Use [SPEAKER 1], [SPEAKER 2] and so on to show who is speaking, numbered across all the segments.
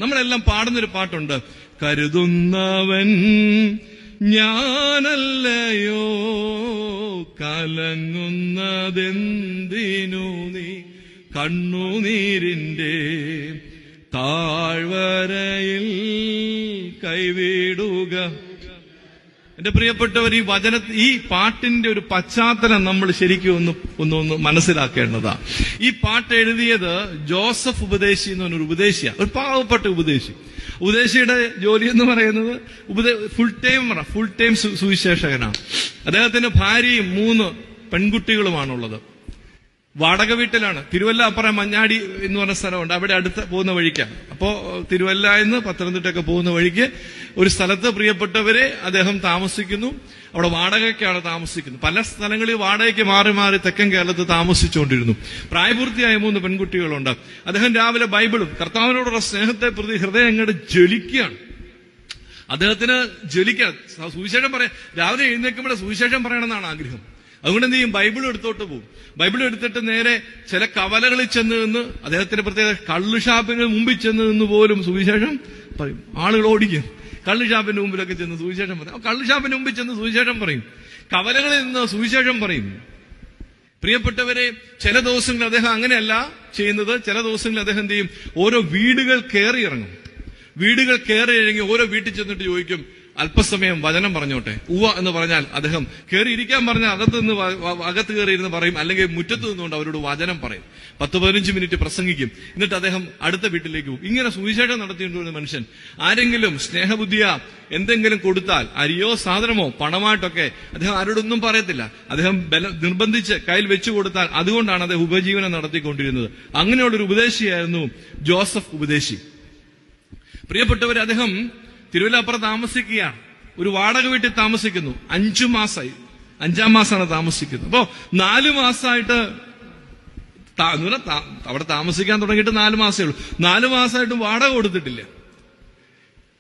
[SPEAKER 1] നമ്മളെല്ലാം പാടുന്നൊരു പാട്ടുണ്ട്, കരുതുന്നവൻ ഞാനല്ലയോ, കലങ്ങുന്നതെന്തിനു നീ കണ്ണുനീരിന്റെ താഴ്വരയിൽ കൈവിടുക. എന്റെ പ്രിയപ്പെട്ടവർ, ഈ പാട്ടിന്റെ ഒരു പശ്ചാത്തലം നമ്മൾ ശരിക്കും ഒന്ന് മനസ്സിലാക്കേണ്ടതാ. ഈ പാട്ട് എഴുതിയത് ജോസഫ് ഉപദേശി എന്ന് പറഞ്ഞൊരു ഉപദേശിയാണ്, ഒരു പാവപ്പെട്ട ഉപദേശി. ഉപദേശിയുടെ ജോലി എന്ന് പറയുന്നത് ഫുൾ ടൈം സുവിശേഷകനാണ്. അദ്ദേഹത്തിന് ഭാര്യയും 3 പെൺകുട്ടികളുമാണുള്ളത്. വാടക വീട്ടിലാണ്. തിരുവല്ല അപ്പുറം മഞ്ഞാടി എന്ന് പറഞ്ഞ സ്ഥലമുണ്ട്, അവിടെ അടുത്ത് പോകുന്ന വഴിക്കാണ്. അപ്പോ തിരുവല്ല എന്ന് പത്തനംതിട്ടയൊക്കെ പോകുന്ന വഴിക്ക് ഒരു സ്ഥലത്ത് പ്രിയപ്പെട്ടവരെ അദ്ദേഹം താമസിക്കുന്നു. അവിടെ വാടകയ്ക്കാണ് താമസിക്കുന്നത്. പല സ്ഥലങ്ങളിൽ വാടകയ്ക്ക് മാറി മാറി തെക്കൻ കേരളത്തിൽ താമസിച്ചുകൊണ്ടിരുന്നു. പ്രായപൂർത്തിയായ 3 പെൺകുട്ടികളുണ്ട്. അദ്ദേഹം രാവിലെ ബൈബിളും കർത്താവിനോടുള്ള സ്നേഹത്തെ പ്രതി ഹൃദയം അങ്ങോട്ട് ജ്വലിക്കുകയാണ്. അദ്ദേഹത്തിന് ജ്വലിക്കാൻ സുവിശേഷം പറയാം. രാവിലെ എഴുന്നേൽക്കുമ്പോൾ സുവിശേഷം പറയണമെന്നാണ് ആഗ്രഹം. അതുകൊണ്ട് എന്ത് ചെയ്യും? ബൈബിൾ എടുത്തോട്ട് പോകും. ബൈബിൾ എടുത്തിട്ട് നേരെ ചില കവലകളിൽ ചെന്ന് നിന്ന്, അദ്ദേഹത്തിന്റെ പ്രത്യേക കള്ളു ഷാപ്പിന് മുമ്പിൽ ചെന്ന് നിന്ന് പോലും സുവിശേഷം പറയും. ആളുകൾ ഓടിക്കും. കള്ളു ഷാപ്പിന്റെ മുമ്പിലൊക്കെ ചെന്ന് സുവിശേഷം പറയും. കള്ളു ഷാപ്പിന്റെ മുമ്പിൽ ചെന്ന് സുവിശേഷം പറയും. കവലകളിൽ നിന്ന് സുവിശേഷം പറയും. പ്രിയപ്പെട്ടവരെ, ചില ദിവസങ്ങളിൽ അദ്ദേഹം അങ്ങനെയല്ല ചെയ്യുന്നത്. ചില ദിവസങ്ങളിൽ അദ്ദേഹം എന്ത് ചെയ്യും? ഓരോ വീടുകൾ കയറി ഇറങ്ങും. വീടുകൾ കയറി ഇറങ്ങി ഓരോ വീട്ടിൽ ചെന്നിട്ട് ചോദിക്കും, അല്പസമയം വചനം പറഞ്ഞോട്ടെ. ഉവ്വ എന്ന് പറഞ്ഞാൽ അദ്ദേഹം കയറിയിരിക്കാൻ പറഞ്ഞാൽ അകത്ത് കയറിയിരുന്ന് പറയും, അല്ലെങ്കിൽ മുറ്റത്ത് നിന്നുകൊണ്ട് അവരോട് വചനം പറയും. 10-15 മിനിറ്റ് പ്രസംഗിക്കും. എന്നിട്ട് അദ്ദേഹം അടുത്ത വീട്ടിലേക്ക് പോകും. ഇങ്ങനെ സുവിശേഷം നടത്തിയിട്ടുള്ള മനുഷ്യൻ ആരെങ്കിലും സ്നേഹബുദ്ധിയാ എന്തെങ്കിലും കൊടുത്താൽ, അരിയോ സാധനമോ പണമായിട്ടൊക്കെ, അദ്ദേഹം ആരോടൊന്നും പറയത്തില്ല. അദ്ദേഹം നിർബന്ധിച്ച് കയ്യിൽ വെച്ചു കൊടുത്താൽ അതുകൊണ്ടാണ് അദ്ദേഹം ഉപജീവനം നടത്തിക്കൊണ്ടിരുന്നത്. അങ്ങനെയുള്ളൊരു ഉപദേശിയായിരുന്നു ജോസഫ് ഉപദേശി. പ്രിയപ്പെട്ടവർ, അദ്ദേഹം തിരുവല്ലാപ്പുറം താമസിക്കുകയാണ്. ഒരു വാടക വീട്ടിൽ താമസിക്കുന്നു. 5 മാസമായി. 5-ാം മാസമാണ് താമസിക്കുന്നത്. അപ്പോ 4 മാസമായിട്ട് അവിടെ താമസിക്കാൻ തുടങ്ങിയിട്ട് 4 മാസമേ ഉള്ളൂ. 4 മാസമായിട്ട് വാടക കൊടുത്തിട്ടില്ല,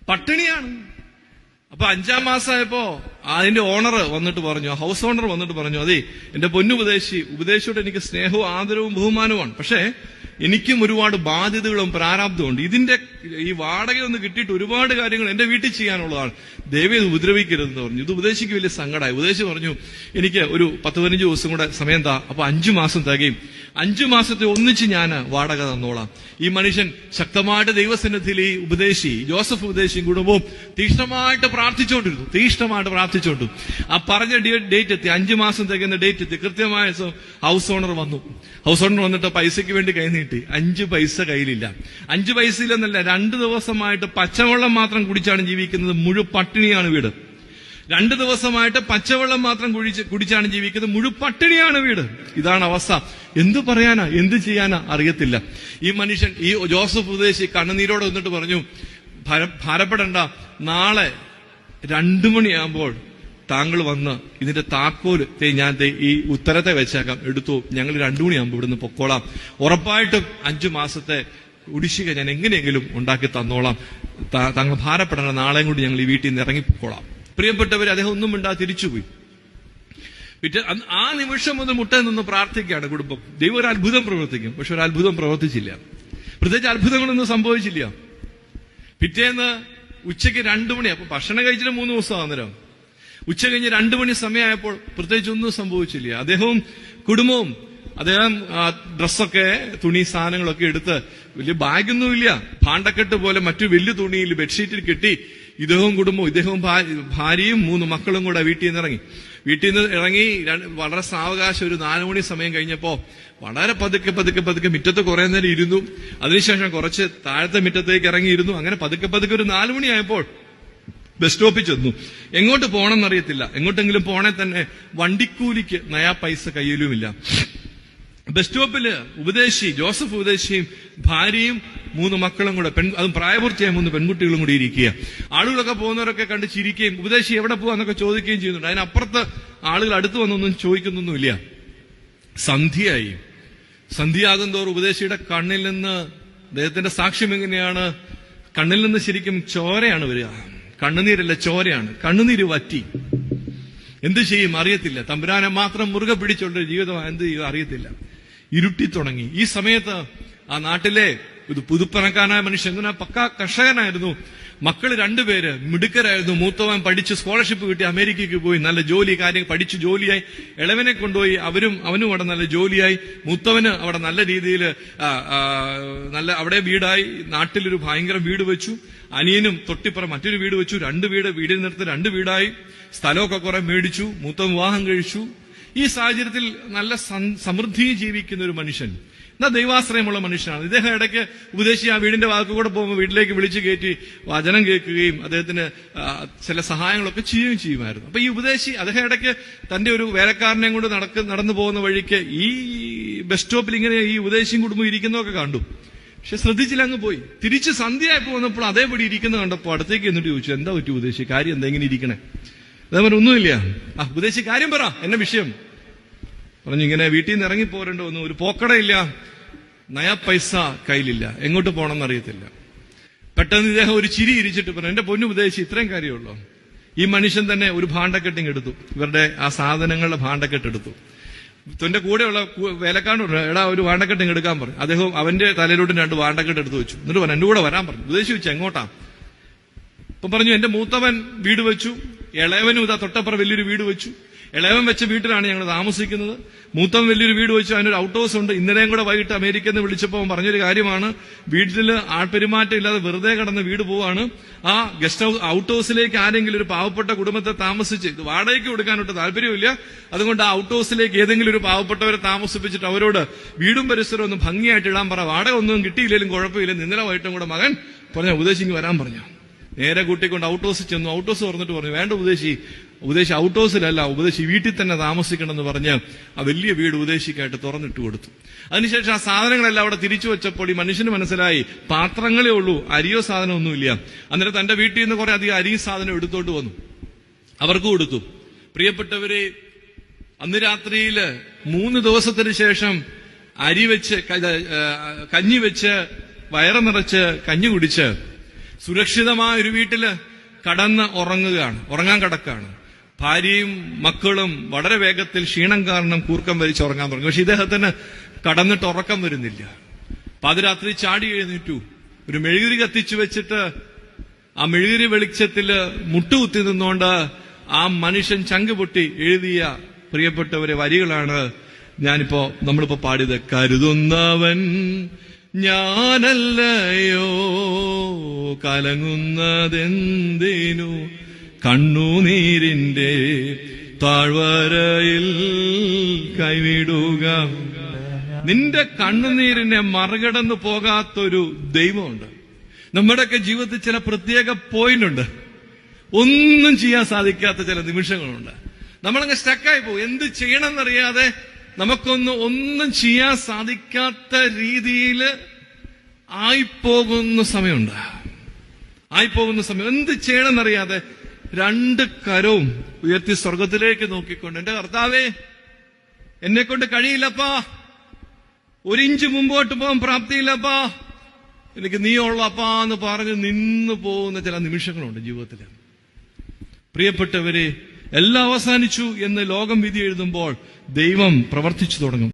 [SPEAKER 1] പട്ടിണിയാണ്. അപ്പൊ 5-ാം മാസമായപ്പോ അതിന്റെ ഓണർ വന്നിട്ട് പറഞ്ഞു, ഹൗസ് ഓണർ വന്നിട്ട് പറഞ്ഞു, അതെ എന്റെ ഉപദേശിയോട് എനിക്ക് സ്നേഹവും ആദരവും ബഹുമാനവുമാണ്, പക്ഷേ എനിക്കും ഒരുപാട് ബാധ്യതകളും പ്രാരാബ്ദമുണ്ട്. ഈ വാടകയൊന്ന് കിട്ടിയിട്ട് ഒരുപാട് കാര്യങ്ങൾ എന്റെ വീട്ടിൽ ചെയ്യാനുള്ളതാണ്. ദയവേ ഇത് ഉപദ്രവിക്കരുതെന്ന് പറഞ്ഞു. ഇത് ഉപദേശിക്ക് വലിയ സങ്കടമായി. ഉപദേശി പറഞ്ഞു, എനിക്ക് ഒരു 10-15 ദിവസം കൂടെ സമയം താ. അപ്പൊ 5 മാസം തികയും. 5 മാസത്തെ ഒന്നിച്ച് ഞാൻ വാടക തന്നോളാം. ഈ മനുഷ്യൻ ശക്തമായിട്ട് ദൈവസന്നിധിയിൽ ഈ ജോസഫ് ഉപദേശിയും കുടുംബവും തീഷ്ണമായിട്ട് പ്രാർത്ഥിച്ചുകൊണ്ടിരുന്നു. ആ പറഞ്ഞ ഡേറ്റ് എത്തി. 5 മാസം തികയുന്ന ഡേറ്റ് എത്തി. കൃത്യമായ ഹൗസ് ഓണർ വന്നു. ഹൗസ് ഓണർ വന്നിട്ട് പൈസയ്ക്ക് വേണ്ടി കൈ നീട്ടി. 5 പൈസ കയ്യിലില്ല. 5 പൈസ ഇല്ലെന്നല്ല, 2 ദിവസമായിട്ട് പച്ചവെള്ളം മാത്രം കുടിച്ചാണ് ജീവിക്കുന്നത്. പട്ടിണിയാണ് വീട്. 2 ദിവസമായിട്ട് പച്ചവെള്ളം മാത്രം കുടിച്ചാണ് ജീവിക്കുന്നത്. പട്ടിണിയാണ് വീട്. ഇതാണ് അവസ്ഥ. എന്ത് പറയാനാ, എന്ത് ചെയ്യാനാ അറിയത്തില്ല. ഈ മനുഷ്യൻ, ഈ ജോസഫ് ഉപദേശി കണ്ണുനീരോടെ വന്നിട്ട് പറഞ്ഞു, ഭാരപ്പെടണ്ട, നാളെ 2 മണിയാകുമ്പോൾ താങ്കൾ വന്ന് ഇതിന്റെ താക്കോല് ഞാൻ ഈ ഉത്തരത്തെ വെച്ചേക്കാം, എടുത്തു. ഞങ്ങൾ 2 മണിയാകുമ്പോൾ ഇവിടുന്ന് പൊക്കോളാം. ഉറപ്പായിട്ടും 5 മാസത്തെ കുടിശ്ശിക ഞാൻ എങ്ങനെയെങ്കിലും ഉണ്ടാക്കി തന്നോളാം. താങ്കൾ ഭാരപ്പെടണം, നാളെയും കൂടി ഞങ്ങൾ ഈ വീട്ടിൽ നിന്ന് ഇറങ്ങിപ്പോളാം. പ്രിയപ്പെട്ടവർ, അദ്ദേഹം ഒന്നും മിണ്ടാതെ തിരിച്ചുപോയി. ആ നിമിഷം മുതൽ മുട്ടയിൽ നിന്ന് പ്രാർത്ഥിക്കുകയാണ് കുടുംബം. ദൈവം ഒരു അത്ഭുതം പ്രവർത്തിക്കും. പക്ഷെ ഒരു അത്ഭുതം പ്രവർത്തിച്ചില്ല. പ്രത്യേകിച്ച് അത്ഭുതങ്ങളൊന്നും സംഭവിച്ചില്ല. പിറ്റേന്ന് ഉച്ചയ്ക്ക് 2 മണി, അപ്പൊ ഭക്ഷണം കഴിച്ചിട്ട് 3 ദിവസം അന്നേരം. ഉച്ച കഴിഞ്ഞ് 2 മണി സമയമായപ്പോൾ പ്രത്യേകിച്ച് ഒന്നും സംഭവിച്ചില്ല. അദ്ദേഹവും കുടുംബവും അദ്ദേഹം ഡ്രസ്സൊക്കെ, തുണി സാധനങ്ങളൊക്കെ എടുത്ത്, വലിയ ബാഗൊന്നുമില്ല, ഭാണ്ഡക്കെട്ട് പോലെ മറ്റു വലിയ തുണിയിൽ ബെഡ്ഷീറ്റിൽ കെട്ടി ഇദ്ദേഹവും ഭാര്യയും 3 മക്കളും കൂടെ വീട്ടിൽ നിന്ന് ഇറങ്ങി വളരെ സാവകാശം ഒരു 4 മണി സമയം കഴിഞ്ഞപ്പോ വളരെ പതുക്കെ മുറ്റത്ത് കുറെ നേരം ഇരുന്നു. അതിനുശേഷം കുറച്ച് താഴത്തെ മുറ്റത്തേക്ക് ഇറങ്ങിയിരുന്നു. അങ്ങനെ പതുക്കെ ഒരു 4 മണിയായപ്പോൾ ബസ് സ്റ്റോപ്പിൽ ചെന്നു. എങ്ങോട്ട് പോകണമെന്നറിയത്തില്ല. എങ്ങോട്ടെങ്കിലും പോണേ തന്നെ വണ്ടിക്കൂലിക്ക് നയാ പൈസ കയ്യിലുമില്ല. ബസ് സ്റ്റോപ്പില് ജോസഫ് ഉപദേശിയും ഭാര്യയും 3 മക്കളും കൂടെ, അതും പ്രായപൂർത്തിയായ 3 പെൺകുട്ടികളും കൂടി ഇരിക്കുക. ആളുകളൊക്കെ പോകുന്നവരൊക്കെ കണ്ട് ചിരിക്കുകയും ഉപദേശി എവിടെ പോവാന്നൊക്കെ ചോദിക്കുകയും ചെയ്യുന്നുണ്ട്. അതിനപ്പുറത്ത് ആളുകൾ അടുത്ത് വന്നൊന്നും ചോദിക്കുന്നൊന്നുമില്ല. സന്ധ്യയാകും തോറും ഉപദേശിയുടെ കണ്ണിൽ നിന്ന്, അദ്ദേഹത്തിന്റെ സാക്ഷ്യം എങ്ങനെയാണ്, കണ്ണിൽ നിന്ന് ശരിക്കും ചോരയാണ് വരിക. കണ്ണുനീരല്ല, ചോരയാണ്. കണ്ണുനീര് വറ്റി. എന്ത് ചെയ്യും അറിയത്തില്ല. തമ്പുരാനെ മാത്രം മുറുകെ പിടിച്ചുള്ള ജീവിതം എന്ത് ചെയ്യും അറിയത്തില്ല. ഇരുട്ടി തുടങ്ങി. ഈ സമയത്ത് ആ നാട്ടിലെ ഇത് പുതുപ്പണക്കാരനായ മനുഷ്യൻ, എന്തിനാ പക്കാ കർഷകനായിരുന്നു. മക്കള് 2 പേര് മിടുക്കരായിരുന്നു. മൂത്തവൻ പഠിച്ച് സ്കോളർഷിപ്പ് കിട്ടി അമേരിക്കയ്ക്ക് പോയി, നല്ല ജോലി കാര്യം പഠിച്ചു ജോലിയായി. ഇളവനെ കൊണ്ടുപോയി, അവനും അവിടെ നല്ല ജോലിയായി. മൂത്തവന് അവിടെ നല്ല രീതിയിൽ നല്ല അവിടെ വീടായി, നാട്ടിലൊരു ഭയങ്കര വീട് വെച്ചു. അനിയനും തൊട്ടിപ്പുറം മറ്റൊരു വീട് വെച്ചു. 2 വീടിൽ നിർത്തി 2 വീടായി. സ്ഥലമൊക്കെ കുറെ മേടിച്ചു. മൂത്തവൻ വിവാഹം കഴിച്ചു. ഈ സാഹചര്യത്തിൽ നല്ല സമൃദ്ധി ജീവിക്കുന്ന ഒരു മനുഷ്യൻ, എന്നാ ദൈവാശ്രയമുള്ള മനുഷ്യനാണ്. ഇദ്ദേഹം ഇടയ്ക്ക് ഉപദേശി ആ വീടിന്റെ വാക്കുകൂടെ പോകുമ്പോൾ വീട്ടിലേക്ക് വിളിച്ചു കയറ്റി വചനം കേൾക്കുകയും അദ്ദേഹത്തിന് ചില സഹായങ്ങളൊക്കെ ചെയ്യുകയും ചെയ്യുമായിരുന്നു. അപ്പൊ ഈ ഉപദേശി അദ്ദേഹം ഇടയ്ക്ക് തന്റെ ഒരു വേലക്കാരനെ കൊണ്ട് നടന്നു പോകുന്ന വഴിക്ക് ഈ ബസ് സ്റ്റോപ്പിൽ ഇങ്ങനെ ഈ ഉപദേശിയും കുടുംബം ഇരിക്കുന്നതൊക്കെ കണ്ടു. പക്ഷെ ശ്രദ്ധിച്ചില്ല, അങ്ങ് പോയി. തിരിച്ച് സന്ധ്യയായി പോകുന്നപ്പോൾ അതേപടി ഇരിക്കുന്ന കണ്ടപ്പോൾ അടുത്തേക്ക് എന്നിട്ട് ചോദിച്ചു, എന്താ പറ്റി ഉപദേശി, കാര്യം എന്താ ഇങ്ങനെ ഇരിക്കണേ? അതേപോലെ ഒന്നുമില്ല. ഉപദേശി കാര്യം പറ, എന്നെ വിഷയം പറഞ്ഞു. ഇങ്ങനെ വീട്ടിൽ നിന്ന് ഇറങ്ങിപ്പോരേണ്ട വന്നു, ഒരു പോക്കടയില്ല, നയാ പൈസ കയ്യിലില്ല, എങ്ങോട്ട് പോകണമെന്ന് അറിയത്തില്ല. പെട്ടെന്ന് ഇദ്ദേഹം ഒരു ചിരി ഇരിച്ചിട്ട് പറഞ്ഞു, എന്റെ പൊന്നു ഉപദേശി ഇത്രയും കാര്യമുള്ളൂ. ഈ മനുഷ്യൻ തന്നെ ഒരു ഭാണ്ഡക്കെട്ടിങ് എടുത്തു, ഇവരുടെ ആ സാധനങ്ങളുടെ ഭാണ്ഡക്കെട്ടെടുത്തു. തന്റെ കൂടെയുള്ള വേലക്കാരനോട് എടാ ഒരു ഭാണ്ഡക്കെട്ടിങ് എടുക്കാൻ പറഞ്ഞു. അദ്ദേഹം അവന്റെ തലയിലോട്ട് 2 ഭാണ്ഡക്കെട്ട് എടുത്തു വെച്ചു. എന്നിട്ട് പറഞ്ഞു എന്റെ കൂടെ വരാൻ പറഞ്ഞു. ഉപദേശി വെച്ചു എങ്ങോട്ടാ? അപ്പൊ പറഞ്ഞു എന്റെ മൂത്തവൻ വീട് വെച്ചു, ഇളയവനും ഇതാ തൊട്ടപ്പുറം വലിയൊരു വീട് വെച്ചു. ഇളയവൻ വെച്ച വീട്ടിലാണ് ഞങ്ങൾ താമസിക്കുന്നത്. മൂത്തവൻ വലിയൊരു വീട് വെച്ചു, അതിനൊരു ഔട്ട് ഹൗസ് ഉണ്ട്. ഇന്നലെയും കൂടെ വൈകിട്ട് അമേരിക്കയിൽ നിന്ന് വിളിച്ചപ്പോൾ പറഞ്ഞൊരു കാര്യമാണ്, വീട്ടിൽ ആൾപെരുമാറ്റം ഇല്ലാതെ വെറുതെ കിടന്ന് വീട് പോവാണ്. ആ ഗസ്റ്റ് ഹൗസ് ഔട്ട് ഹൗസിലേക്ക് ആരെങ്കിലും ഒരു പാവപ്പെട്ട കുടുംബത്തെ താമസിച്ച്, ഇത് വാടകയ്ക്ക് കൊടുക്കാനൊട്ട് താല്പര്യമില്ല, അതുകൊണ്ട് ആ ഔട്ട് ഹൗസിലേക്ക് ഏതെങ്കിലും ഒരു പാവപ്പെട്ടവരെ താമസിപ്പിച്ചിട്ട് അവരോട് വീടും പരിസരവും ഒന്ന് ഭംഗിയായിട്ട് ഇടാൻ പറ. വാടക ഒന്നും കിട്ടിയില്ലെങ്കിലും കുഴപ്പമില്ല. ഇന്നലെ വൈകിട്ടും കൂടെ മകൻ പറഞ്ഞ ഉപദേശിക്ക് വരാൻ പറഞ്ഞു. നേരെ കൂട്ടിക്കൊണ്ട് ഔട്ട് ഹൗസിൽ ചെന്നു. ഔട്ട് ഹൗസ് തുറന്നിട്ട് പറഞ്ഞു വേണ്ട ഉപദേശി ഔട്ട് ഹൗസിലല്ല, ഉപദേശി വീട്ടിൽ തന്നെ താമസിക്കണം എന്ന് പറഞ്ഞ് ആ വലിയ വീട് ഉപദേശിക്കായിട്ട് തുറന്നിട്ട് കൊടുത്തു. അതിനുശേഷം ആ സാധനങ്ങളെല്ലാം അവിടെ തിരിച്ചു വെച്ചപ്പോൾ ഈ മനുഷ്യന് മനസ്സിലായി പാത്രങ്ങളേ ഉള്ളൂ, അരിയോ സാധനം ഒന്നുമില്ല. അന്നേരം തന്റെ വീട്ടിൽ നിന്ന് കുറെ അധികം അരിയും സാധനം എടുത്തോണ്ട് വന്നു, അവർക്ക് കൊടുത്തു. പ്രിയപ്പെട്ടവരെ, അന്ന് രാത്രിയില് 3 ദിവസത്തിന് ശേഷം അരി വെച്ച് കഞ്ഞി വെച്ച് വയറ് നിറച്ച് കഞ്ഞി കുടിച്ച് സുരക്ഷിതമായ ഒരു വീട്ടില് ഉറങ്ങാൻ കിടക്കാണ്. ഭാര്യയും മക്കളും വളരെ വേഗത്തിൽ ക്ഷീണം കാരണം കൂർക്കം വലിച്ച് ഉറങ്ങാൻ തുടങ്ങി. പക്ഷെ ഇദ്ദേഹത്തിന് കടന്നിട്ട് ഉറക്കം വരുന്നില്ല. പാതിരാത്രി ചാടി എഴുന്നേറ്റു, ഒരു മെഴുകുതിരി കത്തിച്ചു വെച്ചിട്ട് ആ മെഴുകുതിരി വെളിച്ചത്തില് മുട്ടുകുത്തി നിന്നുകൊണ്ട് ആ മനുഷ്യൻ ചങ്ക് പൊട്ടി എഴുതിയ പ്രിയപ്പെട്ടവരെ വരികളാണ് നമ്മളിപ്പോ പാടിയത്. കരുതുന്നവൻ ഞാനല്ലയോ, കലങ്ങുന്നതെന്തിനു കണ്ണുനീരിന്റെ താഴ്വരയിൽ കൈവിടുക. നിന്റെ കണ്ണുനീരിനെ മറികടന്നു പോകാത്തൊരു ദൈവമുണ്ട്. നമ്മുടെയൊക്കെ ജീവിതത്തിൽ ചില പ്രത്യേക പോയിന്റ് ഉണ്ട്, ഒന്നും ചെയ്യാൻ സാധിക്കാത്ത ചില നിമിഷങ്ങളുണ്ട്. നമ്മളങ്ങ് സ്റ്റക്കായി പോകും. എന്ത് ചെയ്യണമെന്നറിയാതെ ഒന്നും ചെയ്യാൻ സാധിക്കാത്ത രീതിയിൽ ആയിപ്പോകുന്ന സമയമുണ്ട്. എന്ത് ചെയ്യണമെന്നറിയാതെ 2 കരവും ഉയർത്തി സ്വർഗത്തിലേക്ക് നോക്കിക്കൊണ്ട്, എന്റെ കർത്താവേ എന്നെ കൊണ്ട് കഴിയില്ലപ്പാ, 1 ഇഞ്ച് മുമ്പോട്ട് പോകാൻ പ്രാപ്തിയില്ലപ്പാ, എനിക്ക് നീ ഉള്ളപ്പാ എന്ന് പറഞ്ഞ് നിന്നു പോകുന്ന ചില നിമിഷങ്ങളുണ്ട് ജീവിതത്തിൽ. പ്രിയപ്പെട്ടവരെ, എല്ലാം അവസാനിച്ചു എന്ന് ലോകം വിധി എഴുതുമ്പോൾ ദൈവം പ്രവർത്തിച്ചു തുടങ്ങും.